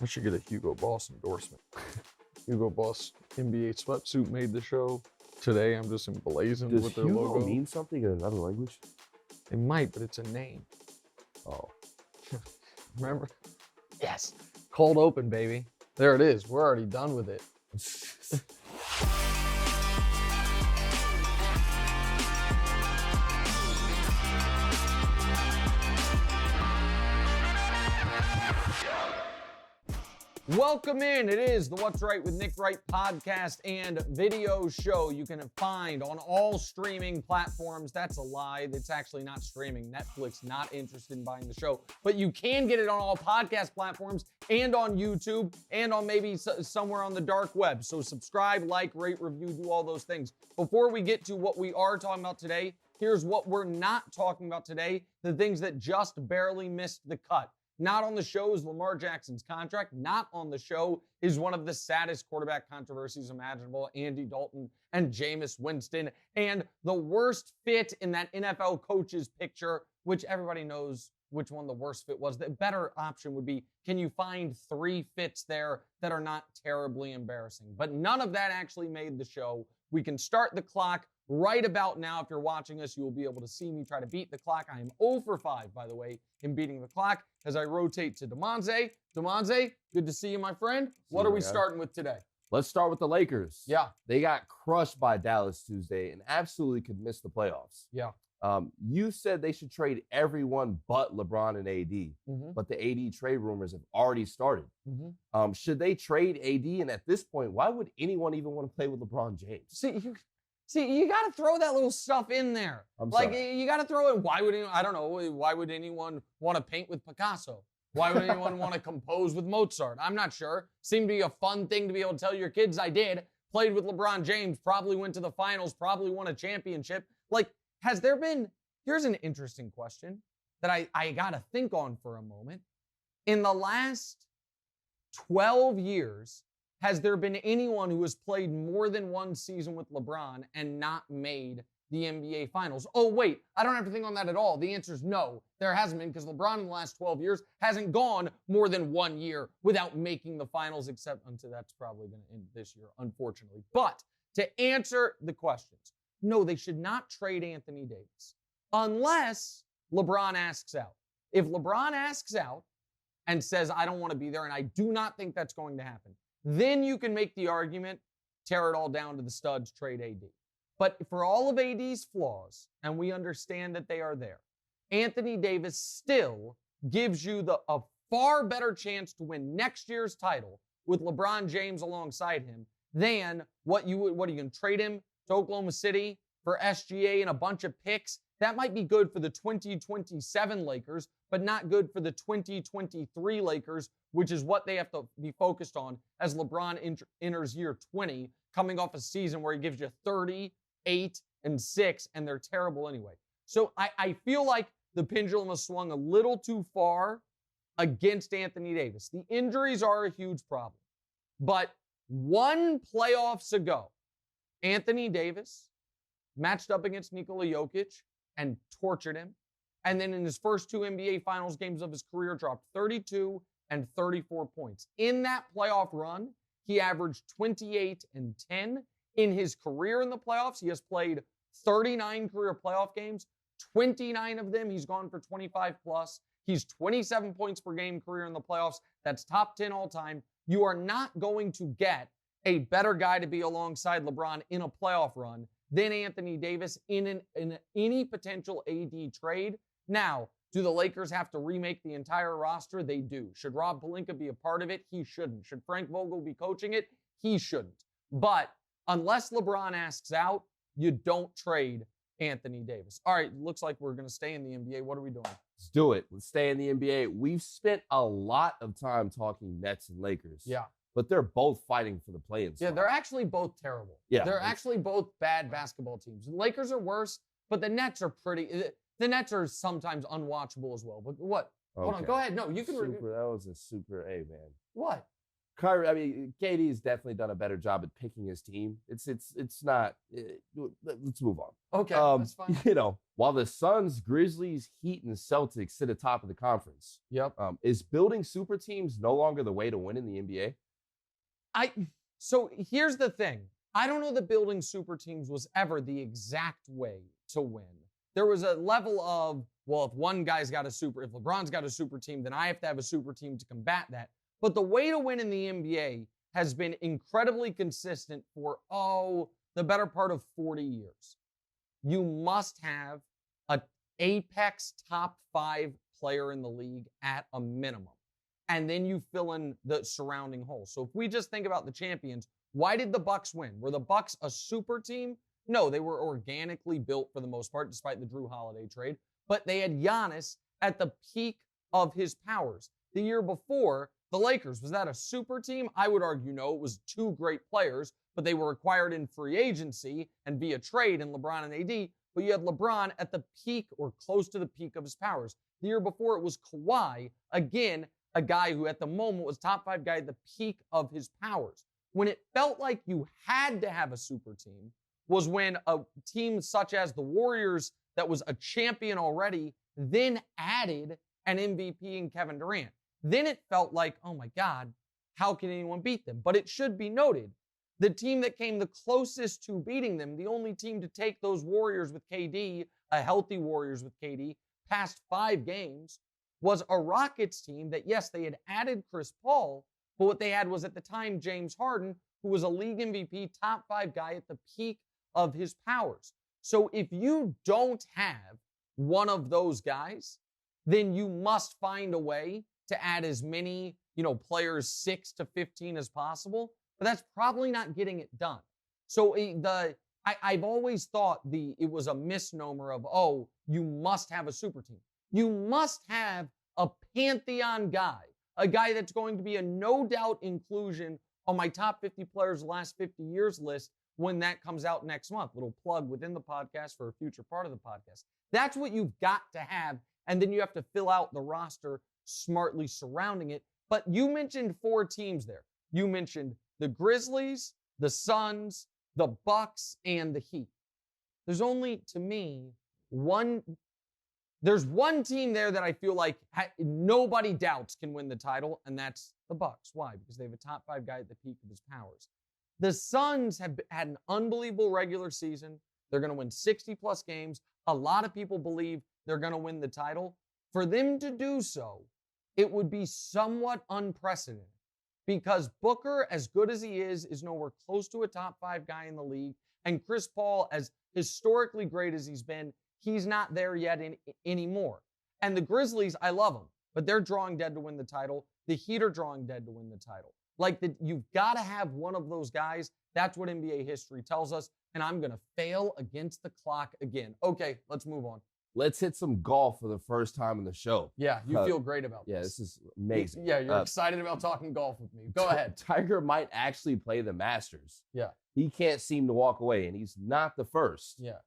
I should get a Hugo Boss endorsement. Hugo Boss NBA sweatsuit made the show. Today I'm just emblazoned with their Hugo logo. Does Hugo mean something in another language? It might, but it's a name. Oh. Remember? Yes. Cold open, baby. There it is. We're already done with it. Welcome in. It is the What's Right with Nick Wright podcast and video show you can find on all streaming platforms. That's a lie. It's actually not streaming. Netflix not interested in buying the show. But you can get it on all podcast platforms and on YouTube and on maybe somewhere on the dark web. So subscribe, like, rate, review, do all those things. Before we get to what we are talking about today, here's what we're not talking about today. The things that just barely missed the cut. Not on the show is Lamar Jackson's contract. Not on the show is one of the saddest quarterback controversies imaginable, Andy Dalton and Jameis Winston, and the worst fit in that NFL coach's picture, which everybody knows which one the worst fit was. The better option would be, can you find 3 fits there that are not terribly embarrassing? But none of that actually made the show. We can start the clock right about now. If you're watching us, you will be able to see me try to beat the clock. I am 0 for 5, by the way, in beating the clock as I rotate to Damonza. Damonza, good to see you, my friend. What are we starting with today? Let's start with the Lakers. Yeah. They got crushed by Dallas Tuesday and absolutely could miss the playoffs. Yeah. You said they should trade everyone but LeBron and AD, but the AD trade rumors have already started. Should they trade AD? And at this point, why would anyone even want to play with LeBron James? See, you got to throw that little stuff in there. You got to throw it. Why would anyone, I don't know, why would anyone want to paint with Picasso? Why would anyone want to compose with Mozart? I'm not sure. Seemed to be a fun thing to be able to tell your kids I did. Played with LeBron James, probably went to the finals, probably won a championship. Has there been, here's an interesting question that I got to think on for a moment. In the last 12 years, has there been anyone who has played more than one season with LeBron and not made the NBA Finals? Oh, wait, I don't have to think on that at all. The answer is no, there hasn't been, because LeBron in the last 12 years hasn't gone more than 1 year without making the finals, except until that's probably going to end this year, unfortunately. But to answer the questions, no, they should not trade Anthony Davis unless LeBron asks out. If LeBron asks out and says, I don't want to be there, and I do not think that's going to happen, then you can make the argument, tear it all down to the studs, trade AD. But for all of AD's flaws, and we understand that they are there, Anthony Davis still gives you a far better chance to win next year's title with LeBron James alongside him than what are you going to trade him to Oklahoma City for SGA and a bunch of picks? That might be good for the 2027 Lakers, but not good for the 2023 Lakers, which is what they have to be focused on as LeBron enters year 20, coming off a season where he gives you 38 and 6, and they're terrible anyway. So I feel like the pendulum has swung a little too far against Anthony Davis. The injuries are a huge problem. But one playoffs ago, Anthony Davis matched up against Nikola Jokic and tortured him. And then in his first 2 NBA Finals games of his career, dropped 32 and 34 points. In that playoff run, he averaged 28 and 10. In his career in the playoffs, he has played 39 career playoff games. 29 of them, he's gone for 25 plus. He's 27 points per game career in the playoffs. That's top 10 all time. You are not going to get a better guy to be alongside LeBron in a playoff run than Anthony Davis in any potential AD trade. Now, do the Lakers have to remake the entire roster? They do. Should Rob Pelinka be a part of it? He shouldn't. Should Frank Vogel be coaching it? He shouldn't. But unless LeBron asks out, you don't trade Anthony Davis. All right, looks like we're going to stay in the NBA. What are we doing? Let's do it. Let's stay in the NBA. We've spent a lot of time talking Nets and Lakers. Yeah. But they're both fighting for the play-in spot. Yeah, they're actually both terrible. Yeah. They're actually both bad basketball teams. The Lakers are worse, but the Nets are pretty. The Nets are sometimes unwatchable as well. But what? Okay. Hold on, go ahead. No, you can. That was a super A, man. What? Kyrie, I mean, KD's definitely done a better job at picking his team. It's not. Let's move on. Okay, that's fine. You know, while the Suns, Grizzlies, Heat, and Celtics sit atop of the conference. Yep. Is building super teams no longer the way to win in the NBA? So here's the thing. I don't know that building super teams was ever the exact way to win. There was a level of, well, if one guy's got if LeBron's got a super team, then I have to have a super team to combat that. But the way to win in the NBA has been incredibly consistent for, the better part of 40 years. You must have an apex top 5 player in the league at a minimum. And then you fill in the surrounding holes. So if we just think about the champions, why did the Bucks win? Were the Bucks a super team? No, they were organically built for the most part, despite the Drew Holiday trade. But they had Giannis at the peak of his powers. The year before, the Lakers, was that a super team? I would argue no. It was 2 great players, but they were acquired in free agency and via trade in LeBron and AD. But you had LeBron at the peak or close to the peak of his powers. The year before, it was Kawhi, again, a guy who at the moment was top 5 guy at the peak of his powers. When it felt like you had to have a super team was when a team such as the Warriors that was a champion already then added an MVP in Kevin Durant. Then it felt like, oh my God, how can anyone beat them? But it should be noted, the team that came the closest to beating them, the only team to take those Warriors with KD, a healthy Warriors with KD, past 5 games, was a Rockets team that, yes, they had added Chris Paul, but what they had was at the time James Harden, who was a league MVP, top 5 guy at the peak of his powers. So if you don't have one of those guys, then you must find a way to add as many, players 6 to 15 as possible, but that's probably not getting it done. So I've always thought it was a misnomer of, you must have a super team. You must have a pantheon guy, a guy that's going to be a no doubt inclusion on my top 50 players the last 50 years list when that comes out next month. Little plug within the podcast for a future part of the podcast. That's what you've got to have, and then you have to fill out the roster smartly surrounding it. But you mentioned 4 teams there. You mentioned the Grizzlies, the Suns, the Bucks, and the Heat. There's only, to me, there's one team there that I feel like nobody doubts can win the title, and that's the Bucks. Why? Because they have a top 5 guy at the peak of his powers. The Suns have had an unbelievable regular season. They're going to win 60-plus games. A lot of people believe they're going to win the title. For them to do so, it would be somewhat unprecedented because Booker, as good as he is nowhere close to a top 5 guy in the league. And Chris Paul, as historically great as he's been, he's not there yet anymore. And the Grizzlies, I love them, but they're drawing dead to win the title. The Heat are drawing dead to win the title. You've got to have one of those guys. That's what NBA history tells us. And I'm going to fail against the clock again. Okay, let's move on. Let's hit some golf for the first time in the show. Yeah, you feel great about this. Yeah, this is amazing. You're excited about talking golf with me. Go ahead. Tiger might actually play the Masters. Yeah. He can't seem to walk away, and he's not the first. Yeah.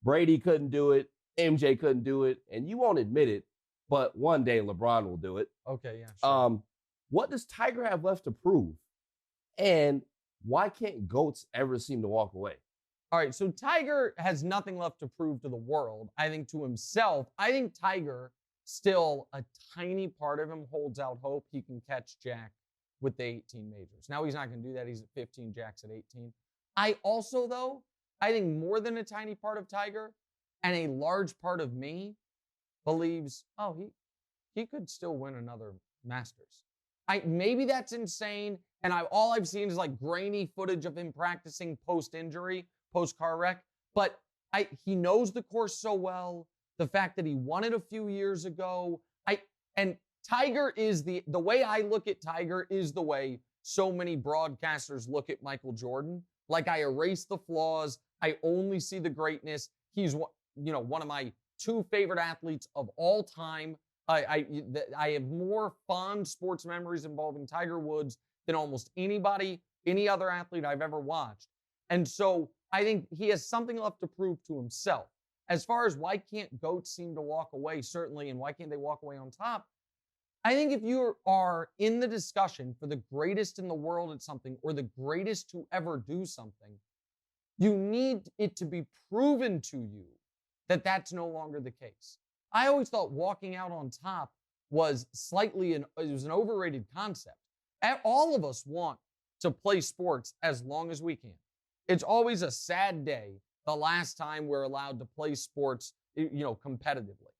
Brady couldn't do it. MJ couldn't do it. And you won't admit it, but one day LeBron will do it. Okay, yeah, sure. What does Tiger have left to prove? And why can't GOATs ever seem to walk away? All right, so Tiger has nothing left to prove to the world. I think to himself, I think Tiger, still a tiny part of him holds out hope he can catch Jack with the 18 majors. Now he's not going to do that. He's at 15, Jack's at 18. I also, though, I think more than a tiny part of Tiger and a large part of me believes, he could still win another Masters. Maybe that's insane, and all I've seen is grainy footage of him practicing post-injury, post-car wreck, but he knows the course so well. The fact that he won it a few years ago, and Tiger is the way I look at Tiger is the way so many broadcasters look at Michael Jordan. I erase the flaws. I only see the greatness. He's one of my 2 favorite athletes of all time. I have more fond sports memories involving Tiger Woods than almost anybody, any other athlete I've ever watched. And so I think he has something left to prove to himself. As far as why can't GOATs seem to walk away, certainly, and why can't they walk away on top? I think if you are in the discussion for the greatest in the world at something or the greatest to ever do something, you need it to be proven to you that that's no longer the case. I always thought walking out on top was it was an overrated concept. All of us want to play sports as long as we can. It's always a sad day the last time we're allowed to play sports, competitively.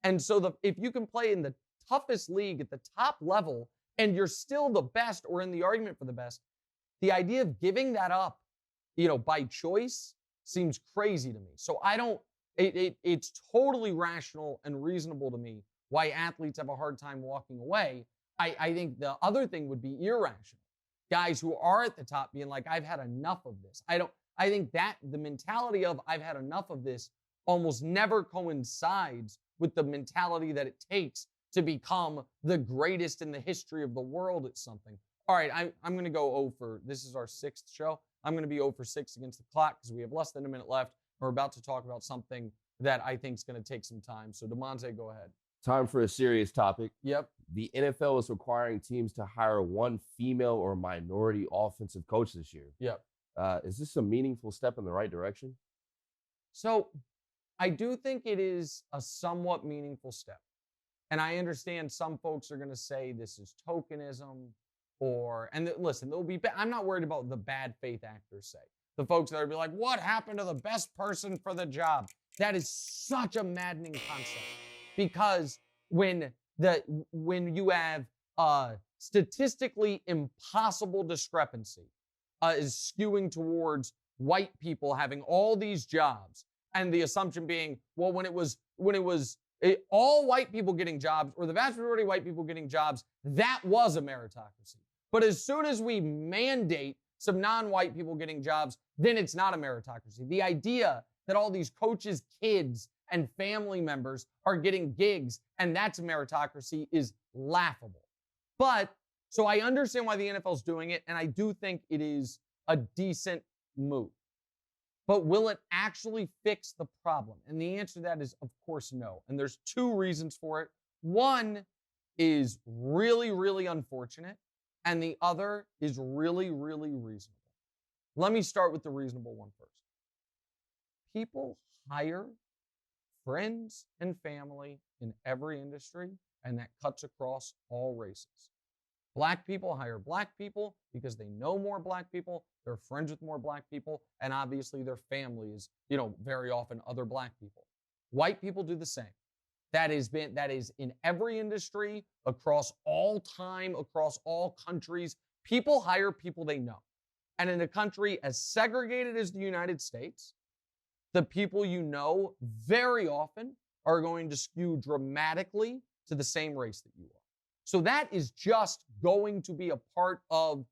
And so if you can play in the toughest league at the top level and you're still the best or in the argument for the best, the idea of giving that up, by choice seems crazy to me. So it's totally rational and reasonable to me why athletes have a hard time walking away. I think the other thing would be irrational. Guys who are at the top being like, I've had enough of this. I think that the mentality of I've had enough of this almost never coincides with the mentality that it takes to become the greatest in the history of the world at something. All right, I'm going to go this is our 6th show. I'm going to be 0 for 6 against the clock because we have less than a minute left. We're about to talk about something that I think is going to take some time. So Damonza, go ahead. Time for a serious topic. Yep. The NFL is requiring teams to hire one female or minority offensive coach this year. Yep. Is this a meaningful step in the right direction? So I do think it is a somewhat meaningful step. And I understand some folks are going to say this is tokenism listen, I'm not worried about the bad faith actors say. The folks that are be like, what happened to the best person for the job? That is such a maddening concept because when you have statistically impossible discrepancy is skewing towards white people having all these jobs and the assumption being, well, when it was all white people getting jobs or the vast majority of white people getting jobs, that was a meritocracy. But as soon as we mandate some non-white people getting jobs, then it's not a meritocracy. The idea that all these coaches' kids and family members are getting gigs and that's a meritocracy is laughable. So I understand why the NFL's doing it, and I do think it is a decent move. But will it actually fix the problem? And the answer to that is, of course, no. And there's 2 reasons for it. One is really, really unfortunate, and the other is really, really reasonable. Let me start with the reasonable one first. People hire friends and family in every industry, and that cuts across all races. Black people hire black people because they know more black people, they're friends with more black people, and obviously their family is, very often other black people. White people do the same. That is in every industry, across all time, across all countries. People hire people they know. And in a country as segregated as the United States, the people you know very often are going to skew dramatically to the same race that you are. So that is just going to be a part of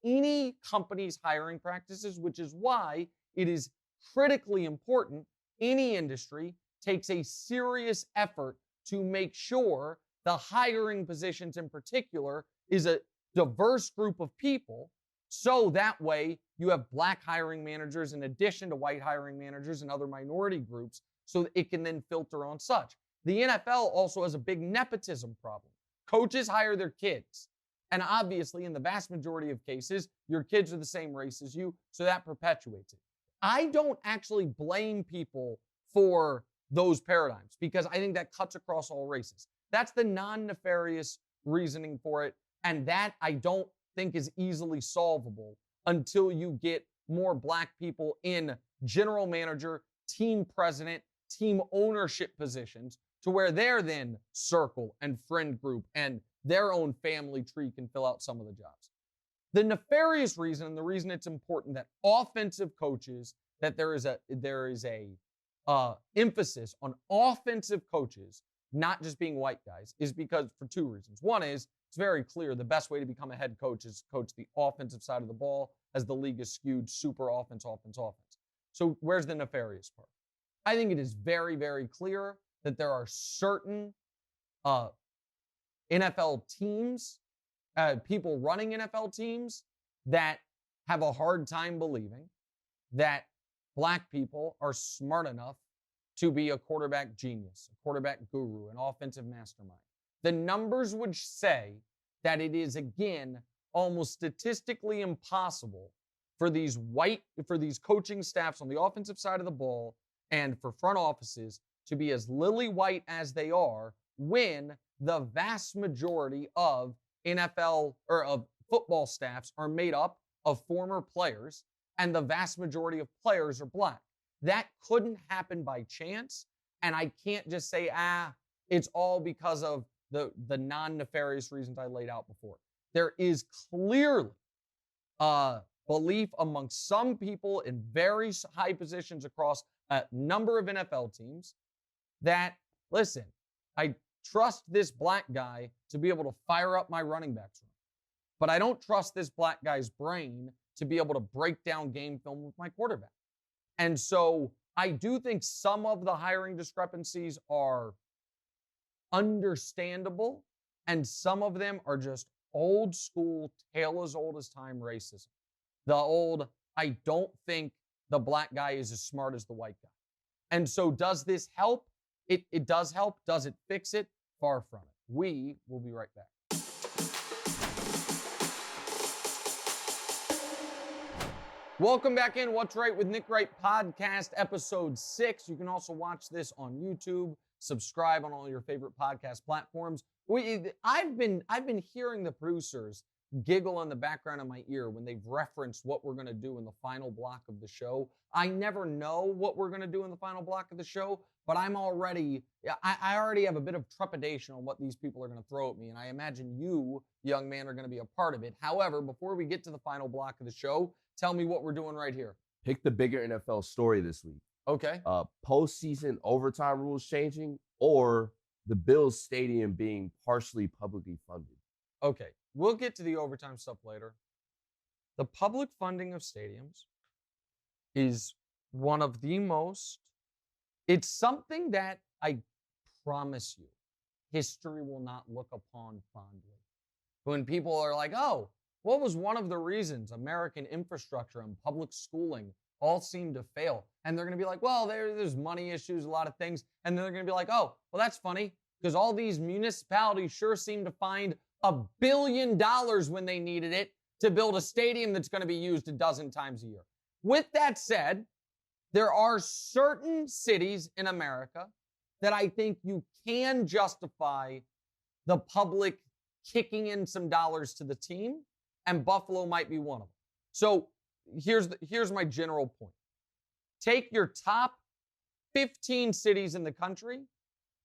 any company's hiring practices, which is why it is critically important any industry takes a serious effort to make sure the hiring positions in particular is a diverse group of people. So that way you have black hiring managers in addition to white hiring managers and other minority groups so that it can then filter on such. The NFL also has a big nepotism problem. Coaches hire their kids. And obviously, in the vast majority of cases, your kids are the same race as you, so that perpetuates it. I don't actually blame people for those paradigms because I think that cuts across all races. That's the non-nefarious reasoning for it, and that I don't think is easily solvable until you get more black people in general manager, team president, team ownership positions to where they're then circle and friend group and their own family tree can fill out some of the jobs. The nefarious reason, and the reason it's important that offensive coaches, that there is a emphasis on offensive coaches not just being white guys, is because for 2 reasons. One is it's very clear the best way to become a head coach is to coach the offensive side of the ball as the league is skewed super offense. So where's the nefarious part? I think it is very, very clear that there are certain NFL teams, people running NFL teams that have a hard time believing that black people are smart enough to be a quarterback genius, a quarterback guru, an offensive mastermind. the numbers would say that it is, again, almost statistically impossible for these coaching staffs on the offensive side of the ball and for front offices to be as lily white as they are when the vast majority of NFL or of football staffs are made up of former players and the vast majority of players are black. That couldn't happen by chance. And I can't just say, it's all because of the non-nefarious reasons I laid out before. There is clearly belief amongst some people in very high positions across a number of NFL teams that, listen, I trust this black guy to be able to fire up my running backs room, but I don't trust this black guy's brain to be able to break down game film with my quarterback. And so I do think some of the hiring discrepancies are understandable, and some of them are just old school, tale as old as time racism. The old, I don't think the black guy is as smart as the white guy. And so does this help? It does help. Does it fix it? Far from it. We will be right back. Welcome back in What's Right with Nick Wright podcast, episode 6. You can also watch this on YouTube. Subscribe on all your favorite podcast platforms. I've been hearing the producers giggle in the background of my ear when they've referenced what we're going to do in the final block of the show. I never know what we're going to do in the final block of the show, but I already have a bit of trepidation on what these people are going to throw at me, and I imagine you, young man, are going to be a part of it. However, before we get to the final block of the show, tell me what we're doing right here. Pick the bigger NFL story this week. Okay. Postseason overtime rules changing or the Bills stadium being partially publicly funded. Okay. We'll get to the overtime stuff later. The public funding of stadiums is one of the most, it's something that I promise you, history will not look upon fondly. When people are like, oh, what was one of the reasons American infrastructure and public schooling all seem to fail? And they're going to be like, well, there's money issues, a lot of things. And then they're going to be like, oh, well, that's funny because all these municipalities sure seem to find $1 billion when they needed it to build a stadium that's going to be used a dozen times a year. With that said, there are certain cities in America that I think you can justify the public kicking in some dollars to the team, and Buffalo might be one of them. So here's my general point. Take your top 15 cities in the country,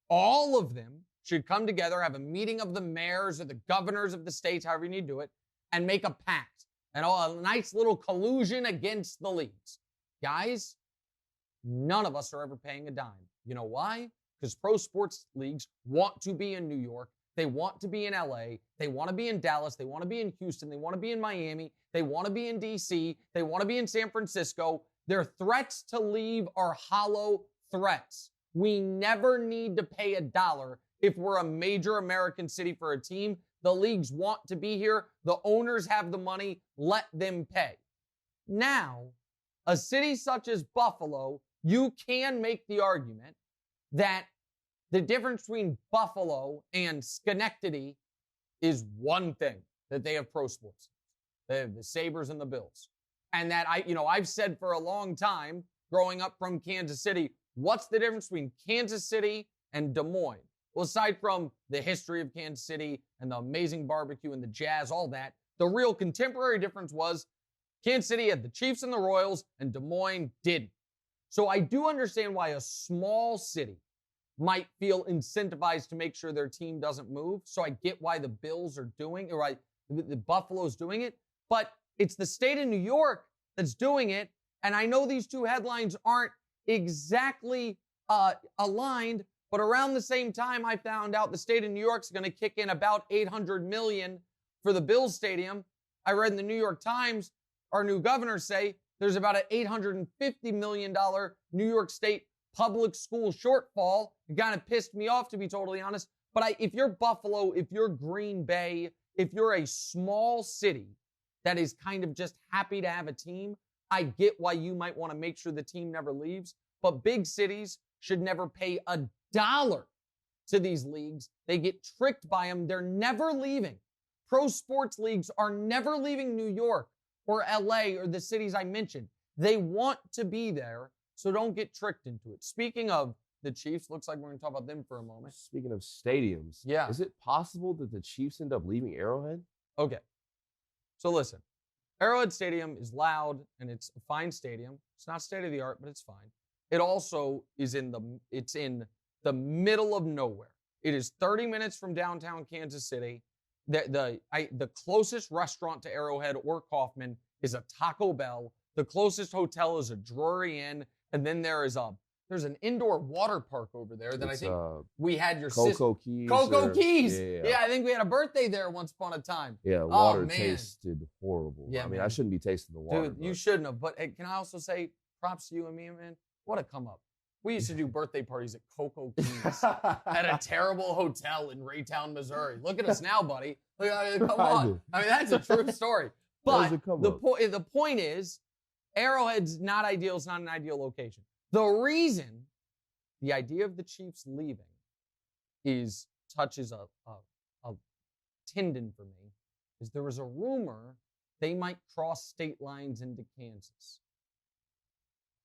all of them should come together, have a meeting of the mayors or the governors of the states, however you need to do it, and make a pact and a nice little collusion against the leagues. Guys, none of us are ever paying a dime. You know why? Because pro sports leagues want to be in New York. They want to be in LA. They want to be in Dallas. They want to be in Houston. They want to be in Miami. They want to be in DC. They want to be in San Francisco. Their threats to leave are hollow threats. We never need to pay a dollar if we're a major American city for a team. The leagues want to be here. The owners have the money. Let them pay. Now, a city such as Buffalo, you can make the argument that the difference between Buffalo and Schenectady is one thing, that they have pro sports. They have the Sabres and the Bills. And that I've said for a long time, growing up from Kansas City, what's the difference between Kansas City and Des Moines? Well, aside from the history of Kansas City and the amazing barbecue and the jazz, all that, the real contemporary difference was Kansas City had the Chiefs and the Royals, and Des Moines didn't. So I do understand why a small city might feel incentivized to make sure their team doesn't move. So I get why the Bills are doing it, or why the Buffalo's doing it. But it's the state of New York that's doing it. And I know these two headlines aren't exactly aligned, but around the same time, I found out the state of New York's going to kick in about $800 million for the Bills stadium. I read in the New York Times, our new governor say there's about an $850 million New York State public school shortfall. It kind of pissed me off, to be totally honest. But if you're Buffalo, if you're Green Bay, if you're a small city that is kind of just happy to have a team, I get why you might want to make sure the team never leaves. But big cities should never pay a dollar to these leagues. They get tricked by them. They're never leaving. Pro sports leagues are never leaving New York or LA or the cities I mentioned. They want to be there, so don't get tricked into it. Speaking of the Chiefs, looks like we're going to talk about them for a moment. Speaking of stadiums, yeah. Is it possible that the Chiefs end up leaving Arrowhead? Okay. So listen, Arrowhead Stadium is loud and it's a fine stadium. It's not state of the art, but it's fine. It also is in the middle of nowhere. It is 30 minutes from downtown Kansas City. The closest restaurant to Arrowhead or Kaufman is a Taco Bell. The closest hotel is a Drury Inn, and then there's an indoor water park over there that I think we had your Cocoa Keys. Cocoa Keys. Yeah, I think we had a birthday there once upon a time. Yeah, water tasted horrible. Yeah, I mean, I shouldn't be tasting the water. Dude, you shouldn't have. But can I also say props to you and me, man? What a come up. We used to do birthday parties at Cocoa Keys at a terrible hotel in Raytown, Missouri. Look at us now, buddy. Come on. I mean, that's a true story. But the point is, Arrowhead's not ideal. It's not an ideal location. The reason the idea of the Chiefs leaving touches a tendon for me is there was a rumor they might cross state lines into Kansas.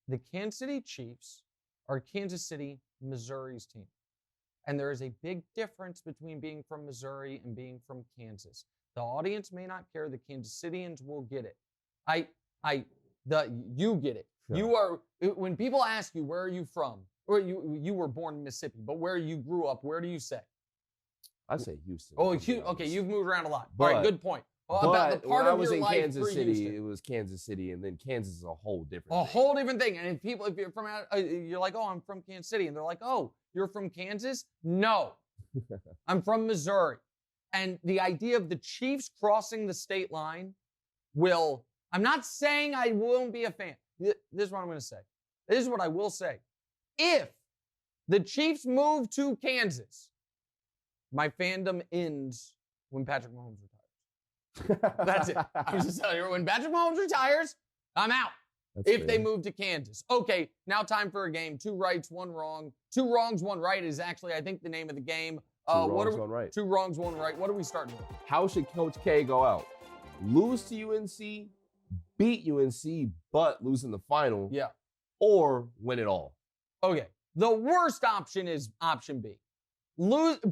The Kansas City Chiefs are Kansas City, Missouri's team. And there is a big difference between being from Missouri and being from Kansas. The audience may not care. The Kansas Cityans will get it. You get it. Sure. You are, when people ask you, where are you from? Or you were born in Mississippi, but where you grew up, where do you say? I say Houston. Oh, okay, you've moved around a lot. All right, good point. About the part when I was in Kansas City, Houston. It was Kansas City, and then Kansas is a whole different thing. Whole different thing. And if you're from out, you're like, oh, I'm from Kansas City. And they're like, oh, you're from Kansas? No. I'm from Missouri. And the idea of the Chiefs crossing the state line I'm not saying I won't be a fan. This is what I'm going to say. This is what I will say. If the Chiefs move to Kansas, my fandom ends when Patrick Mahomes retires. That's it. I'm just telling you, when Patrick Mahomes retires, I'm out. If they move to Kansas. Okay, now time for a game. 2 rights, 1 wrong. 2 wrongs, 1 right is actually, I think, the name of the game. 2 wrongs, 1 right. 2 wrongs, 1 right. What are we starting with? How should Coach K go out? Lose to UNC, beat UNC, but lose in the final. Yeah. Or win it all. Okay. The worst option is option B.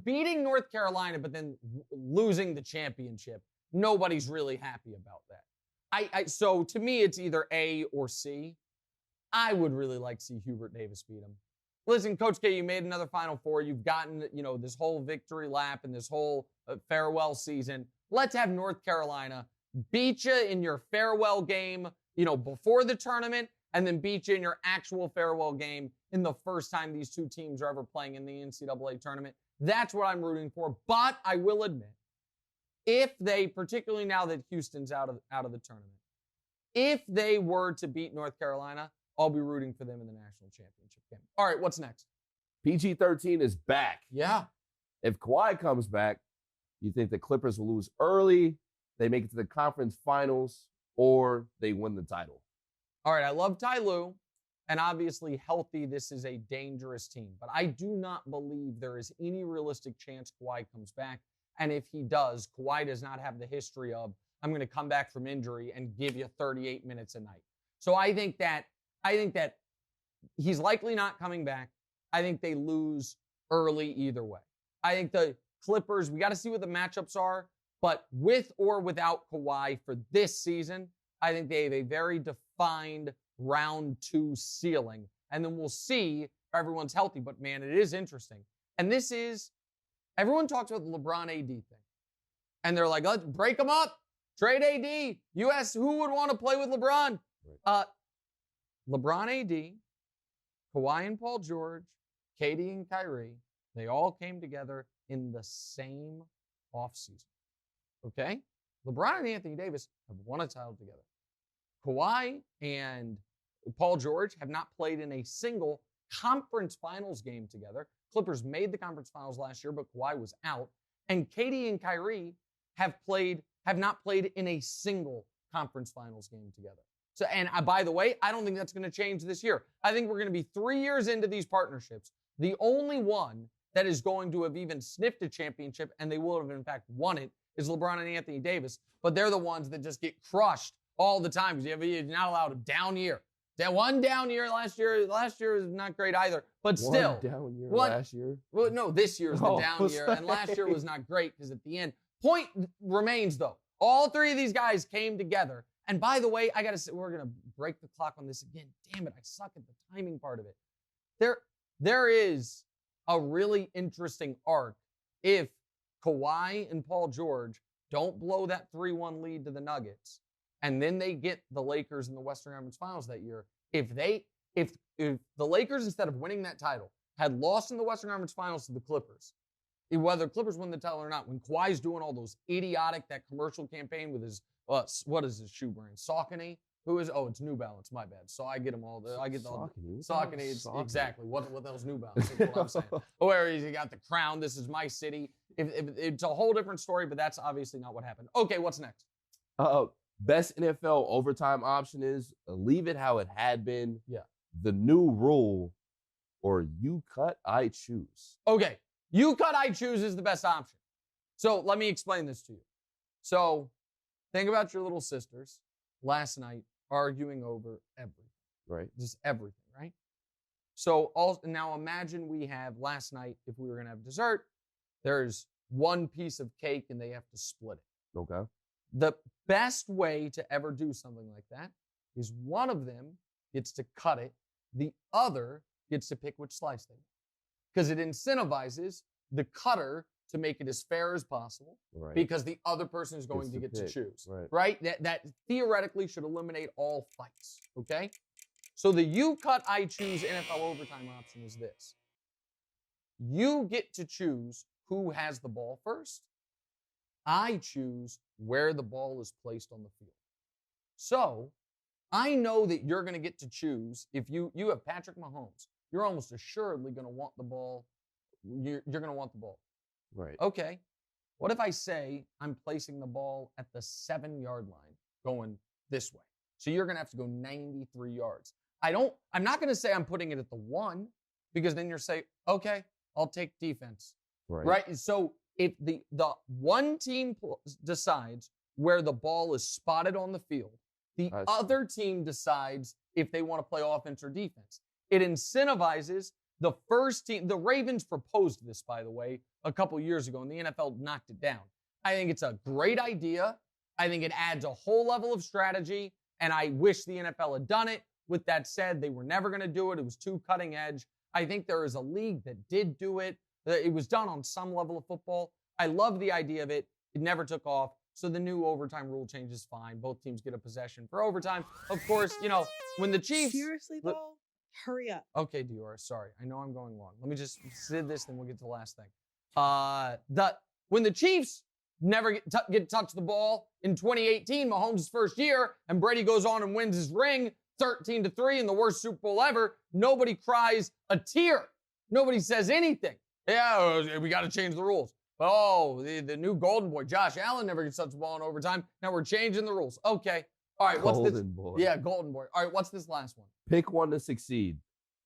Beating North Carolina, but then losing the championship. Nobody's really happy about that. So to me, it's either A or C. I would really like to see Hubert Davis beat him. Listen, Coach K, you made another Final Four. You've gotten, this whole victory lap and this whole farewell season. Let's have North Carolina beat you in your farewell game, before the tournament, and then beat you in your actual farewell game in the first time these two teams are ever playing in the NCAA tournament. That's what I'm rooting for. But I will admit, if they, particularly now that Houston's out of the tournament, if they were to beat North Carolina, I'll be rooting for them in the national championship game. All right, what's next? PG-13 is back. Yeah. If Kawhi comes back, you think the Clippers will lose early, they make it to the conference finals, or they win the title? All right, I love Ty Lue, and obviously healthy, this is a dangerous team. But I do not believe there is any realistic chance Kawhi comes back. And if he does, Kawhi does not have the history of, I'm going to come back from injury and give you 38 minutes a night. So I think that he's likely not coming back. I think they lose early either way. I think the Clippers, we got to see what the matchups are, but with or without Kawhi for this season, I think they have a very defined round 2 ceiling. And then we'll see if everyone's healthy. But man, it is interesting. And everyone talks about the LeBron AD thing. And they're like, let's break them up. Trade AD. US, who would want to play with LeBron? Right. LeBron AD, Kawhi and Paul George, KD and Kyrie, they all came together in the same offseason. Okay? LeBron and Anthony Davis have won a title together. Kawhi and Paul George have not played in a single conference finals game together. Clippers made the conference finals last year, but Kawhi was out. And KD and Kyrie have not played in a single conference finals game together. So, and by the way, I don't think that's going to change this year. I think we're going to be 3 years into these partnerships. The only one that is going to have even sniffed a championship, and they will have, in fact, won it, is LeBron and Anthony Davis. But they're the ones that just get crushed all the time because you're not allowed a down year. That one down year last year. Last year is not great either, but still. One down year last year? Well, no, this year is the down year, and last year was not great because at the end, point remains though. All three of these guys came together. And by the way, I got to say, we're going to break the clock on this again. Damn it, I suck at the timing part of it. There is a really interesting arc if Kawhi and Paul George don't blow that 3-1 lead to the Nuggets, and then they get the Lakers in the Western Conference Finals that year. If the Lakers, instead of winning that title, had lost in the Western Conference Finals to the Clippers, whether Clippers win the title or not, when Kawhi's doing all those that commercial campaign with his, what is his shoe brand? Saucony? It's New Balance, my bad. So I get them all. I get the Saucony. Exactly. What those New Balance is what I'm saying. Where he got the crown, this is my city. It's a whole different story, but that's obviously not what happened. Okay, what's next? Best NFL overtime option is leave it how it had been. Yeah. The new rule, or you cut, I choose. Okay. You cut, I choose is the best option. So let me explain this to you. So think about your little sisters last night arguing over everything. Right. Just everything, right? So now imagine we have last night, if we were going to have dessert, there's one piece of cake and they have to split it. Okay. The best way to ever do something like that is one of them gets to cut it, the other gets to pick which slice they want. Because it incentivizes the cutter to make it as fair as possible, right? Because the other person is going to get to choose, right? That theoretically should eliminate all fights, okay? So the you cut, I choose NFL overtime option is this. You get to choose who has the ball first. I choose where the ball is placed on the field. So I know that you're going to get to choose. If you have Patrick Mahomes, you're almost assuredly going to want the ball. You're going to want the ball. Right. Okay. What if I say I'm placing the ball at the 7-yard line going this way? So you're going to have to go 93 yards. I'm not going to say I'm putting it at the 1 because then you're saying, okay, I'll take defense. Right. So if the one team decides where the ball is spotted on the field, the other team decides if they want to play offense or defense. It incentivizes the first team. The Ravens proposed this, by the way, a couple years ago, and the NFL knocked it down. I think it's a great idea. I think it adds a whole level of strategy, and I wish the NFL had done it. With that said, they were never going to do it. It was too cutting edge. I think there is a league that did do it. It was done on some level of football. I love the idea of it. It never took off. So the new overtime rule change is fine. Both teams get a possession for overtime. Of course, when the Chiefs... Seriously, though? Hurry up. Okay, Dior, sorry. I know I'm going long. Let me just say this, then we'll get to the last thing. When the Chiefs never get touch the ball in 2018, Mahomes' first year, and Brady goes on and wins his ring 13-3 in the worst Super Bowl ever, nobody cries a tear. Nobody says anything. Yeah, we got to change the rules. Oh, the new golden boy, Josh Allen, never gets touch the ball in overtime. Now we're changing the rules. Okay. All right, what's this? Golden boy. Yeah, golden boy. All right, what's this last one? Pick one to succeed.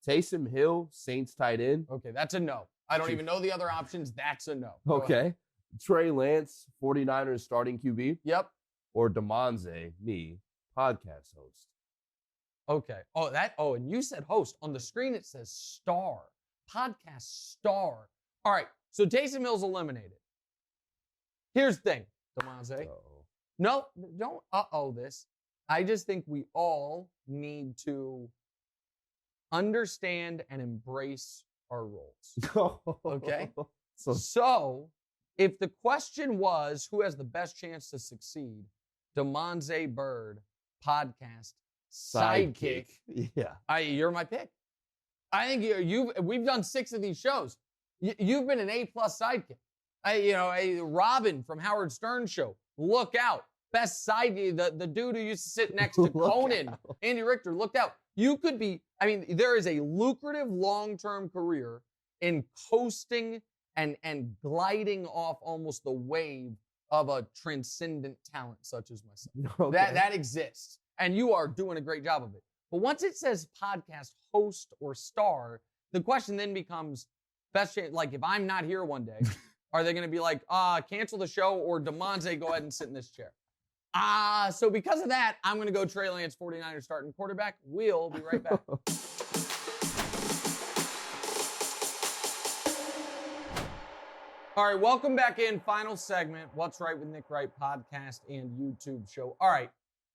Taysom Hill, Saints tight end. Okay, that's a no. I don't even know the other options. That's a no. Okay. Trey Lance, 49ers starting QB. Yep. Or Damonza, me, podcast host. Okay. And you said host. On the screen it says star. Podcast star. All right. So Taysom Hill's eliminated. Here's the thing, Damonza. No, don't this. I just think we all need to understand and embrace our roles. Okay? So if the question was who has the best chance to succeed, Damonza Byrd, podcast, sidekick. Yeah. You're my pick. I think we've done 6 of these shows. You've been an A+ sidekick. A Robin from Howard Stern show. Look out. Best sidekick, the dude who used to sit next to Conan, Andy Richter, looked out. You could be, there is a lucrative long-term career in coasting and gliding off almost the wave of a transcendent talent such as myself. Okay. That exists. And you are doing a great job of it. But once it says podcast host or star, the question then becomes, Best chance, like if I'm not here one day, are they going to be like, cancel the show or Damonza, go ahead and sit in this chair? So because of that, I'm going to go Trey Lance, 49ers starting quarterback. We'll be right back. All right, welcome back in. Final segment, What's Right with Nick Wright podcast and YouTube show. All right,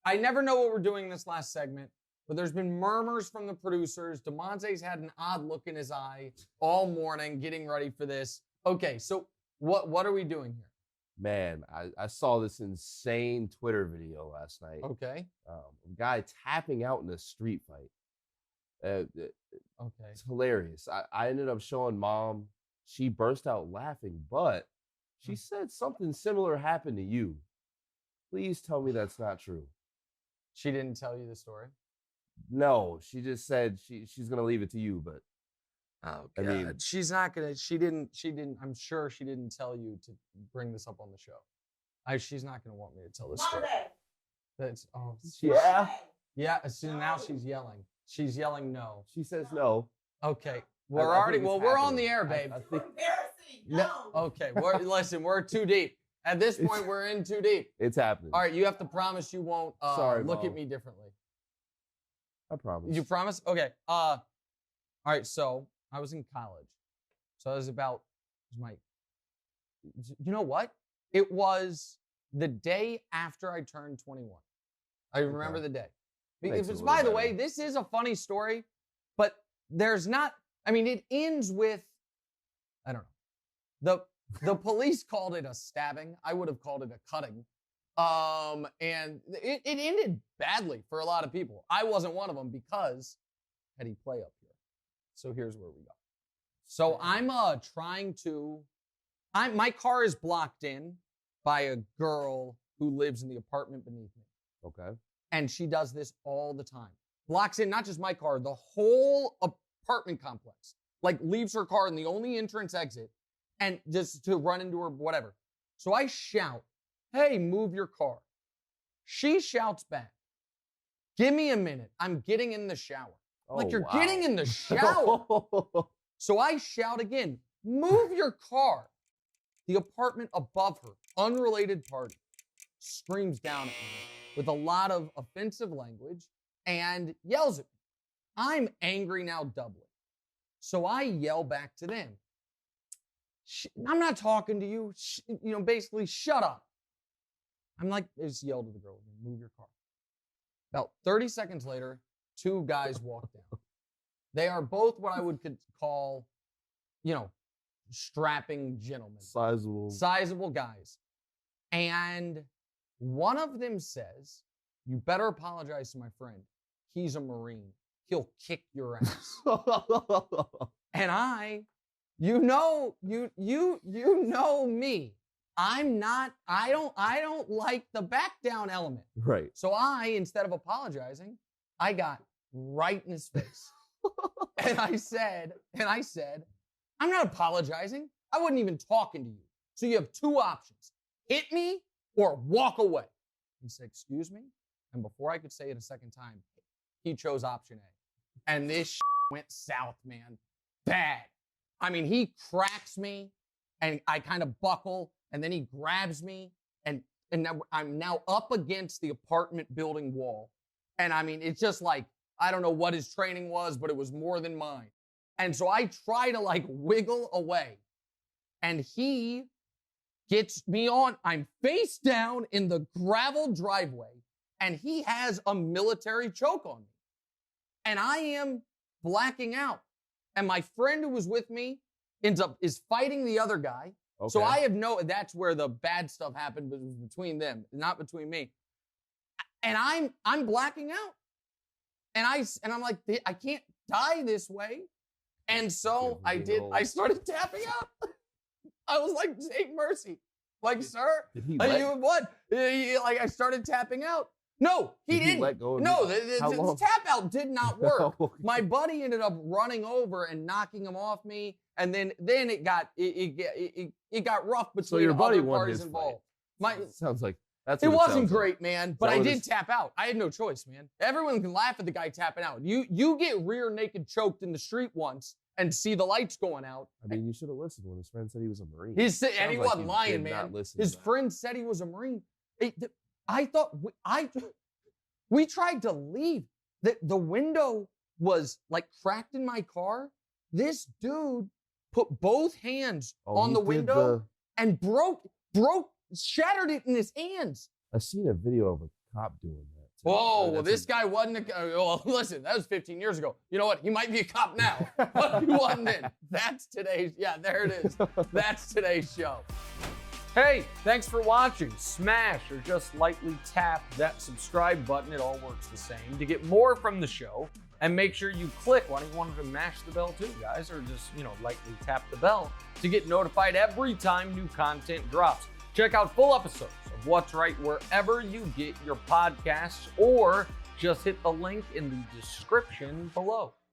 I never know what we're doing in this last segment, but there's been murmurs from the producers. Damonza's had an odd look in his eye all morning getting ready for this. Okay, so what are we doing here? Man, I saw this insane Twitter video last night. Okay. A guy tapping out in a street fight. Okay. It's hilarious. I ended up showing Mom. She burst out laughing, but she said something similar happened to you. Please tell me that's not true. She didn't tell you the story? No, she just said she's going to leave it to you, but oh, God. I mean, she's not going to, she didn't, I'm sure she didn't tell you to bring this up on the show. She's not going to want me to tell this story. That's, yeah. Yeah, so now she's yelling. She's yelling no. She says no. Okay. We're on the air, babe. No. Okay, listen, we're too deep. At this point, we're in too deep. It's happening. All right, you have to promise you won't Sorry, look Mom. at me differently. I promise. You promise? Okay. All right, so I was in college. So I was you know what? It was the day after I turned 21. I remember the day. Because, by the way, this is a funny story, but there's not, I mean, it ends with, I don't know. The police called it a stabbing. I would have called it a cutting. And it ended badly for a lot of people. I wasn't one of them because Petty play up here. So here's where we go. So I'm my car is blocked in by a girl who lives in the apartment beneath me. Okay. And she does this all the time. Blocks in not just my car, the whole apartment complex. Like leaves her car in the only entrance exit and just to run into her, whatever. So I shout, hey, move your car. She shouts back, give me a minute. I'm getting in the shower. You're getting in the shower. So I shout again, move your car. The apartment above her, unrelated party, screams down at me with a lot of offensive language and yells at me. I'm angry now doubly. So I yell back to them. I'm not talking to you. Basically, shut up. I'm like, I just yelled to the girl, move your car. About 30 seconds later, two guys walk down. They are both what I would call, strapping gentlemen. Sizable guys. And one of them says, you better apologize to my friend. He's a Marine. He'll kick your ass. And I know me. I don't like the back down element. Right. So instead of apologizing, I got right in his face. and I said, I'm not apologizing. I wasn't even talking to you. So you have two options. Hit me or walk away. He said, excuse me? And before I could say it a second time, he chose option A. And this went south, man. Bad. I mean, he cracks me and I kind of buckle and then he grabs me and now I'm now up against the apartment building wall. And I mean, it's just like, I don't know what his training was, but it was more than mine. And so I try to wiggle away and he gets me on. I'm face down in the gravel driveway and he has a military choke on me. And I am blacking out. And my friend who was with me is fighting the other guy. Okay. So that's where the bad stuff happened, but it was between them, not between me. And I'm blacking out. And I'm like, I can't die this way. And so I started tapping out. I was like, take mercy. Like, sir, what? I started tapping out. No, he didn't. Let go of no, the tap out did not work. My buddy ended up running over and knocking him off me, and then it got rough between your buddy other parties involved. Sounds like that's. It wasn't great, man, but I did tap out. I had no choice, man. Everyone can laugh at the guy tapping out. You get rear naked choked in the street once, and see the lights going out. I mean, you should have listened when his friend said he was a Marine. And he wasn't lying, man. His friend said he was a Marine. I thought we tried to leave. The window was like cracked in my car. This dude put both hands on the window and shattered it in his hands. I seen a video of a cop doing that. Whoa, well, this guy wasn't well, listen, that was 15 years ago. You know what? He might be a cop now, but he wasn't in. That's today's, there it is. That's today's show. Hey, thanks for watching. Smash or just lightly tap that subscribe button. It all works the same. To get more from the show, and make sure you click. Why don't you want to mash the bell too, guys? Or just, lightly tap the bell to get notified every time new content drops. Check out full episodes of What's Right wherever you get your podcasts, or just hit the link in the description below.